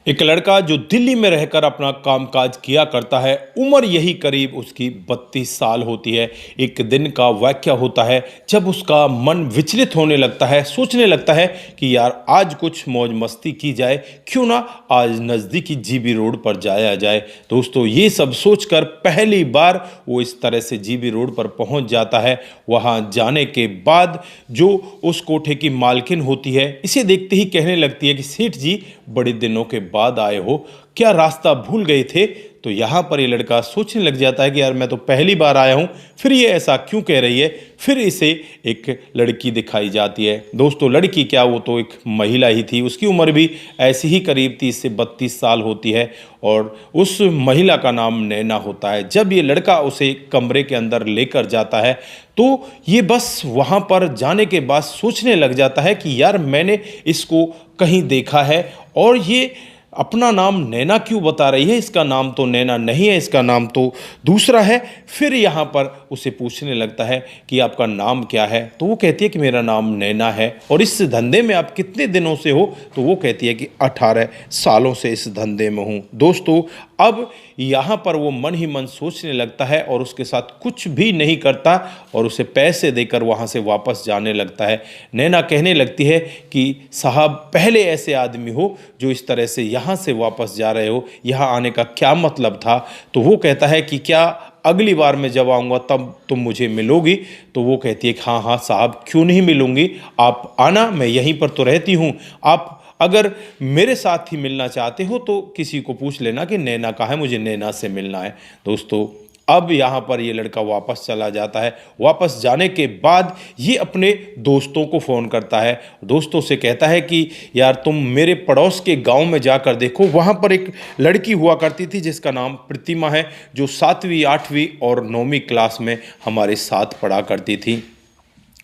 एक लड़का जो दिल्ली में रहकर अपना कामकाज किया करता है, उम्र यही करीब उसकी 32 साल होती है। एक दिन का वाक़या होता है जब उसका मन विचलित होने लगता है, सोचने लगता है कि यार आज कुछ मौज मस्ती की जाए, क्यों ना आज नज़दीकी जीबी रोड पर जाया जाए। दोस्तों, ये सब सोचकर पहली बार वो इस तरह से जीबी रोड पर पहुंच जाता है। वहां जाने के बाद जो उस कोठे की मालकिन होती है, इसे देखते ही कहने लगती है कि सेठ जी, बड़े दिनों के बाद आए हो, क्या रास्ता भूल गए थे? तो यहाँ पर ये लड़का सोचने लग जाता है कि यार मैं तो पहली बार आया हूँ, फिर ये ऐसा क्यों कह रही है। फिर इसे एक लड़की दिखाई जाती है। दोस्तों, लड़की क्या, वो तो एक महिला ही थी। उसकी उम्र भी ऐसी ही करीब 30 से 32 साल होती है और उस महिला का नाम नैना होता है। जब ये लड़का उसे कमरे के अंदर लेकर जाता है तो ये बस वहाँ पर जाने के बाद सोचने लग जाता है कि यार मैंने इसको कहीं देखा है और ये अपना नाम नैना क्यों बता रही है। इसका नाम तो नैना नहीं है, इसका नाम तो दूसरा है। फिर यहाँ पर उसे पूछने लगता है कि आपका नाम क्या है। तो वो कहती है कि मेरा नाम नैना है। और इस धंधे में आप कितने दिनों से हो? तो वो कहती है कि 18 सालों से इस धंधे में हूँ। दोस्तों, अब यहाँ पर वो मन ही मन सोचने लगता है और उसके साथ कुछ भी नहीं करता और उसे पैसे देकर वहाँ से वापस जाने लगता है। नैना कहने लगती है कि साहब, पहले ऐसे आदमी हो जो इस तरह से यहाँ से वापस जा रहे हो, यहाँ आने का क्या मतलब था? तो वो कहता है कि क्या अगली बार मैं जब आऊँगा तब तुम मुझे मिलोगी? तो वो कहती है कि हाँ हाँ साहब, क्यों नहीं मिलूँगी, आप आना, मैं यहीं पर तो रहती हूँ। आप अगर मेरे साथ ही मिलना चाहते हो तो किसी को पूछ लेना कि नैना कहाँ है, मुझे नैना से मिलना है। दोस्तों, अब यहाँ पर ये लड़का वापस चला जाता है। वापस जाने के बाद ये अपने दोस्तों को फ़ोन करता है। दोस्तों से कहता है कि यार तुम मेरे पड़ोस के गांव में जाकर देखो, वहाँ पर एक लड़की हुआ करती थी जिसका नाम प्रतिमा है, जो 7वीं 8वीं और 9वीं क्लास में हमारे साथ पढ़ा करती थी।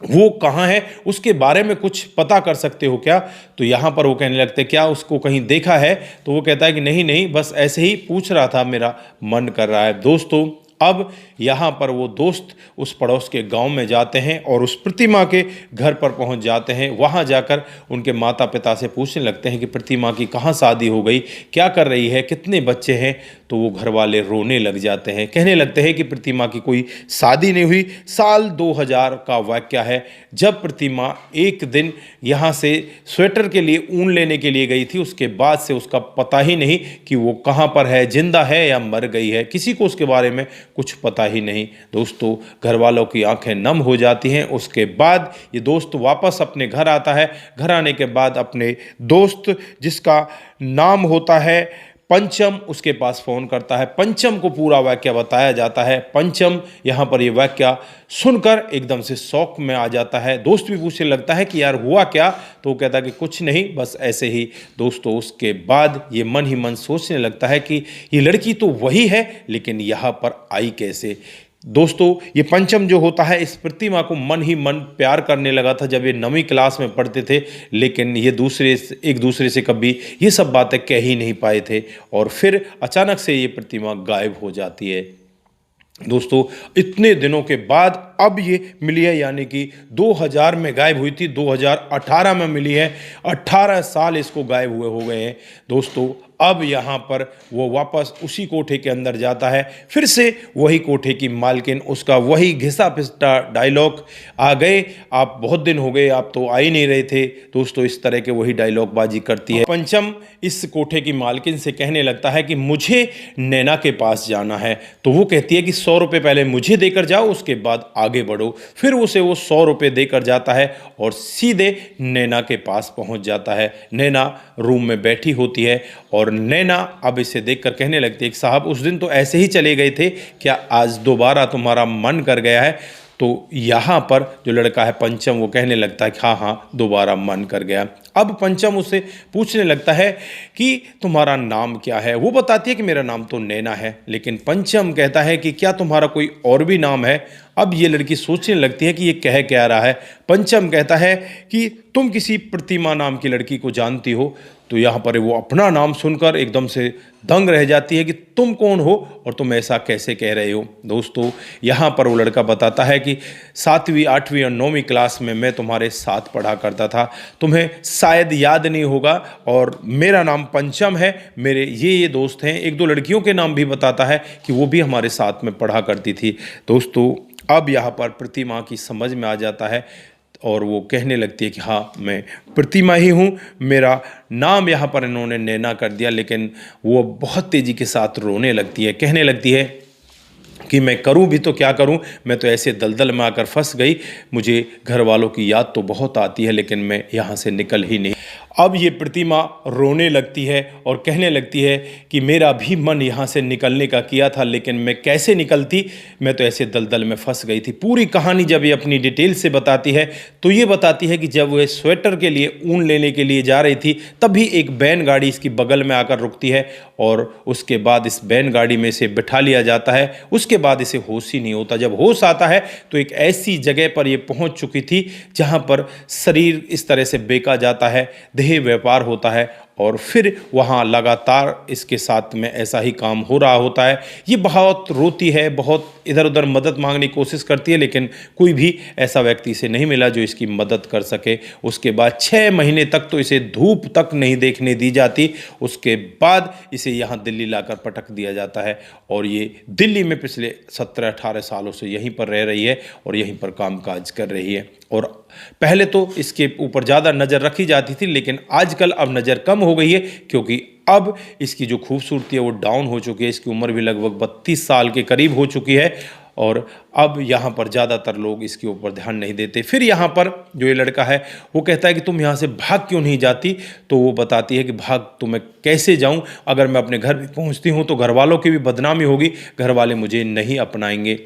वो कहाँ है, उसके बारे में कुछ पता कर सकते हो क्या? तो यहाँ पर वो कहने लगते, क्या उसको कहीं देखा है? तो वो कहता है कि नहीं नहीं, बस ऐसे ही पूछ रहा था, मेरा मन कर रहा है। दोस्तों, अब यहाँ पर वो दोस्त उस पड़ोस के गांव में जाते हैं और उस प्रतिमा के घर पर पहुँच जाते हैं। वहाँ जाकर उनके माता पिता से पूछने लगते हैं कि प्रतिमा की कहाँ शादी हो गई, क्या कर रही है, कितने बच्चे हैं? तो वो घर वाले रोने लग जाते हैं, कहने लगते हैं कि प्रतिमा की कोई शादी नहीं हुई। साल 2000 का वाक़या है, जब प्रतिमा एक दिन यहाँ से स्वेटर के लिए ऊन लेने के लिए गई थी। उसके बाद से उसका पता ही नहीं कि वो कहाँ पर है, जिंदा है या मर गई है। किसी को उसके बारे में कुछ पता ही नहीं। दोस्तों, घर वालों की आंखें नम हो जाती हैं। उसके बाद ये दोस्त वापस अपने घर आता है। घर आने के बाद अपने दोस्त जिसका नाम होता है पंचम, उसके पास फ़ोन करता है। पंचम को पूरा वाक़या बताया जाता है। पंचम यहाँ पर ये वाक़या सुनकर एकदम से शौक में आ जाता है। दोस्त भी पूछने लगता है कि यार हुआ क्या? तो वो कहता है कि कुछ नहीं, बस ऐसे ही। दोस्तों, उसके बाद ये मन ही मन सोचने लगता है कि ये लड़की तो वही है, लेकिन यहाँ पर आई कैसे? दोस्तों, ये पंचम जो होता है, इस प्रतिमा को मन ही मन प्यार करने लगा था जब ये 9वीं क्लास में पढ़ते थे, लेकिन ये एक दूसरे से कभी ये सब बातें कह ही नहीं पाए थे। और फिर अचानक से ये प्रतिमा गायब हो जाती है। दोस्तों, इतने दिनों के बाद अब ये मिली है, यानी कि 2000 में गायब हुई थी, 2018 में मिली है। 18 साल इसको गायब हुए हो गए हैं। दोस्तों, अब यहाँ पर वो वापस उसी कोठे के अंदर जाता है। फिर से वही कोठे की मालकिन, उसका वही घिसा पिसता डायलॉग, आ गए आप, बहुत दिन हो गए, आप तो आ ही नहीं रहे थे। दोस्तों, इस तरह के वही डायलॉग बाजी करती है। पंचम इस कोठे की मालकिन से कहने लगता है कि मुझे नैना के पास जाना है। तो वो कहती है कि 100 रुपये पहले मुझे देकर जाओ, उसके बाद आगे बढ़ो। फिर उसे वो 100 रुपये देकर जाता है और सीधे नैना के पास पहुंच जाता है। नैना रूम में बैठी होती है और नैना अब इसे देखकर कहने लगती है कि साहब, उस दिन तो ऐसे ही चले गए थे, क्या आज दोबारा तुम्हारा मन कर गया है? तो यहाँ पर जो लड़का है पंचम, वो कहने लगता है कि हाँ हाँ, दोबारा मन कर गया। अब पंचम उससे पूछने लगता है कि तुम्हारा नाम क्या है? वो बताती है कि मेरा नाम तो नैना है। लेकिन पंचम कहता है कि क्या तुम्हारा कोई और भी नाम है? अब ये लड़की सोचने लगती है कि ये कह क्या रहा है। पंचम कहता है कि तुम किसी प्रतिमा नाम की लड़की को जानती हो? तो यहाँ पर वो अपना नाम सुनकर एकदम से दंग रह जाती है कि तुम कौन हो और तुम ऐसा कैसे कह रहे हो। दोस्तों यहाँ पर वो लड़का बताता है कि 7वीं 8वीं और 9वीं क्लास में मैं तुम्हारे साथ पढ़ा करता था, तुम्हें शायद याद नहीं होगा, और मेरा नाम पंचम है, मेरे ये दोस्त हैं। एक दो लड़कियों के नाम भी बताता है कि वो भी हमारे साथ में पढ़ा करती थी। दोस्तों अब यहाँ पर प्रतिमा की समझ में आ जाता है और वो कहने लगती है कि हाँ मैं प्रतिमा ही हूँ, मेरा नाम यहाँ पर इन्होंने नैना कर दिया। लेकिन वो बहुत तेज़ी के साथ रोने लगती है, कहने लगती है कि मैं करूं भी तो क्या करूं, मैं तो ऐसे दलदल में आकर फंस गई, मुझे घर वालों की याद तो बहुत आती है लेकिन मैं यहाँ से निकल ही नहीं। अब ये प्रतिमा रोने लगती है और कहने लगती है कि मेरा भी मन यहाँ से निकलने का किया था लेकिन मैं कैसे निकलती, मैं तो ऐसे दलदल में फंस गई थी। पूरी कहानी जब ये अपनी डिटेल से बताती है तो ये बताती है कि जब वह स्वेटर के लिए ऊन लेने के लिए जा रही थी तभी एक बैन गाड़ी इसकी बगल में आकर रुकती है और उसके बाद इस बैन गाड़ी में से बिठा लिया जाता है। उसके बाद इसे होश ही नहीं होता। जब होश आता है तो एक ऐसी जगह पर ये पहुंच चुकी थी जहां पर शरीर इस तरह से बेचा जाता है, देह व्यापार होता है और फिर वहाँ लगातार इसके साथ में ऐसा ही काम हो रहा होता है। ये बहुत रोती है, बहुत इधर उधर मदद मांगने की कोशिश करती है लेकिन कोई भी ऐसा व्यक्ति इसे नहीं मिला जो इसकी मदद कर सके। उसके बाद 6 महीने तक तो इसे धूप तक नहीं देखने दी जाती। उसके बाद इसे यहाँ दिल्ली लाकर पटक दिया जाता है और ये दिल्ली में पिछले 17-18 सालों से यहीं पर रह रही है और यहीं पर कामकाज कर रही है। और पहले तो इसके ऊपर ज़्यादा नज़र रखी जाती थी लेकिन आजकल अब नज़र कम हो गई है क्योंकि अब इसकी जो खूबसूरती है वो डाउन हो चुकी है। इसकी उम्र भी लगभग 32 साल के करीब हो चुकी है और अब यहाँ पर ज़्यादातर लोग इसके ऊपर ध्यान नहीं देते। फिर यहाँ पर जो ये लड़का है वो कहता है कि तुम यहाँ से भाग क्यों नहीं जाती, तो वो बताती है कि भाग तो मैं कैसे जाऊँ, अगर मैं अपने घर पहुँचती हूँ तो घर वालों की भी बदनामी होगी, घर वाले मुझे नहीं अपनाएंगे।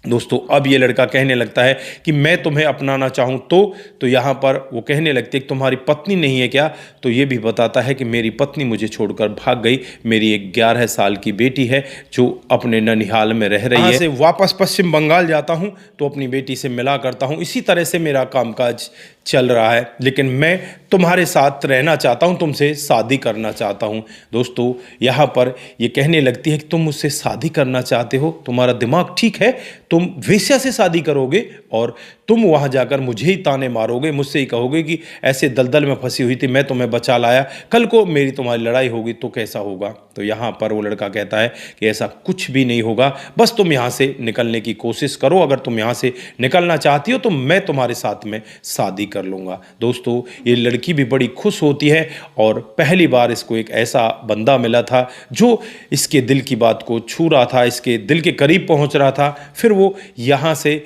दोस्तों अब ये लड़का कहने लगता है कि मैं तुम्हें अपनाना चाहूँ तो यहाँ पर वो कहने लगती है कि तुम्हारी पत्नी नहीं है क्या, तो ये भी बताता है कि मेरी पत्नी मुझे छोड़कर भाग गई, मेरी एक 11 साल की बेटी है जो अपने ननिहाल में रह रही है। से वापस पश्चिम बंगाल जाता हूँ तो अपनी बेटी से मिला करता हूँ, इसी तरह से मेरा कामकाज चल रहा है लेकिन मैं तुम्हारे साथ रहना चाहता हूँ, तुमसे शादी करना चाहता हूँ। दोस्तों यहाँ पर ये कहने लगती है कि तुम मुझसे शादी करना चाहते हो, तुम्हारा दिमाग ठीक है, तुम वेश्या से शादी करोगे और तुम वहाँ जाकर मुझे ही ताने मारोगे, मुझसे ही कहोगे कि ऐसे दलदल में फंसी हुई थी, मैं तुम्हें बचा लाया, कल को मेरी तुम्हारी लड़ाई होगी तो कैसा होगा। तो यहाँ पर वो लड़का कहता है कि ऐसा कुछ भी नहीं होगा, बस तुम यहाँ से निकलने की कोशिश करो, अगर तुम यहाँ से निकलना चाहती हो तो मैं तुम्हारे साथ में शादी कर लूँगा। दोस्तों ये लड़की भी बड़ी खुश होती है और पहली बार इसको एक ऐसा बंदा मिला था जो इसके दिल की बात को छू रहा था, इसके दिल के करीब पहुँच रहा था। फिर वो यहाँ से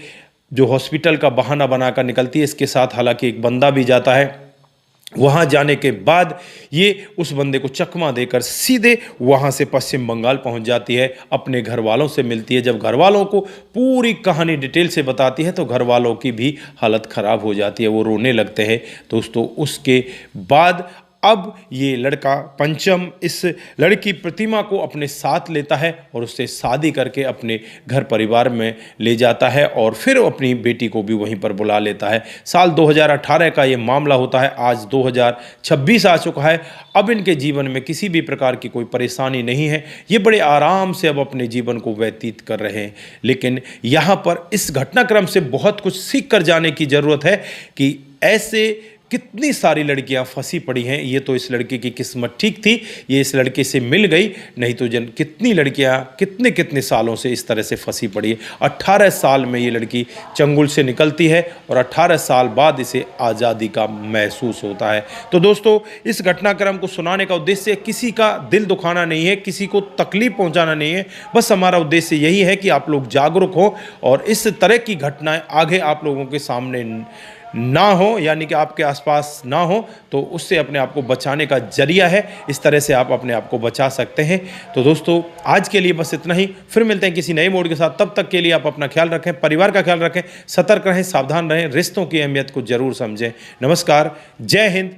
जो हॉस्पिटल का बहाना बनाकर निकलती है, इसके साथ हालांकि एक बंदा भी जाता है। वहाँ जाने के बाद ये उस बंदे को चकमा देकर सीधे वहाँ से पश्चिम बंगाल पहुँच जाती है, अपने घर वालों से मिलती है। जब घर वालों को पूरी कहानी डिटेल से बताती है तो घर वालों की भी हालत ख़राब हो जाती है, वो रोने लगते हैं। दोस्तों उसके बाद अब ये लड़का पंचम इस लड़की प्रतिमा को अपने साथ लेता है और उससे शादी करके अपने घर परिवार में ले जाता है और फिर अपनी बेटी को भी वहीं पर बुला लेता है। साल 2018 का ये मामला होता है, आज 2026 आ चुका है। अब इनके जीवन में किसी भी प्रकार की कोई परेशानी नहीं है, ये बड़े आराम से अब अपने जीवन को व्यतीत कर रहे हैं। लेकिन यहाँ पर इस घटनाक्रम से बहुत कुछ सीख कर जाने की ज़रूरत है कि ऐसे कितनी सारी लड़कियां फंसी पड़ी हैं। ये तो इस लड़के की किस्मत ठीक थी, ये इस लड़के से मिल गई, नहीं तो कितनी लड़कियां कितने कितने सालों से इस तरह से फंसी पड़ी है। 18 साल में ये लड़की चंगुल से निकलती है और 18 साल बाद इसे आज़ादी का महसूस होता है। तो दोस्तों इस घटनाक्रम को सुनाने का उद्देश्य किसी का दिल दुखाना नहीं है, किसी को तकलीफ पहुँचाना नहीं है, बस हमारा उद्देश्य यही है कि आप लोग जागरूक हो और इस तरह की घटनाएँ आगे आप लोगों के सामने ना हो, यानी कि आपके आसपास ना हो, तो उससे अपने आप को बचाने का जरिया है। इस तरह से आप अपने आप को बचा सकते हैं। तो दोस्तों आज के लिए बस इतना ही, फिर मिलते हैं किसी नए मोड के साथ। तब तक के लिए आप अपना ख्याल रखें, परिवार का ख्याल रखें, सतर्क रहें, सावधान रहें, रिश्तों की अहमियत को जरूर समझें। नमस्कार, जय हिंद,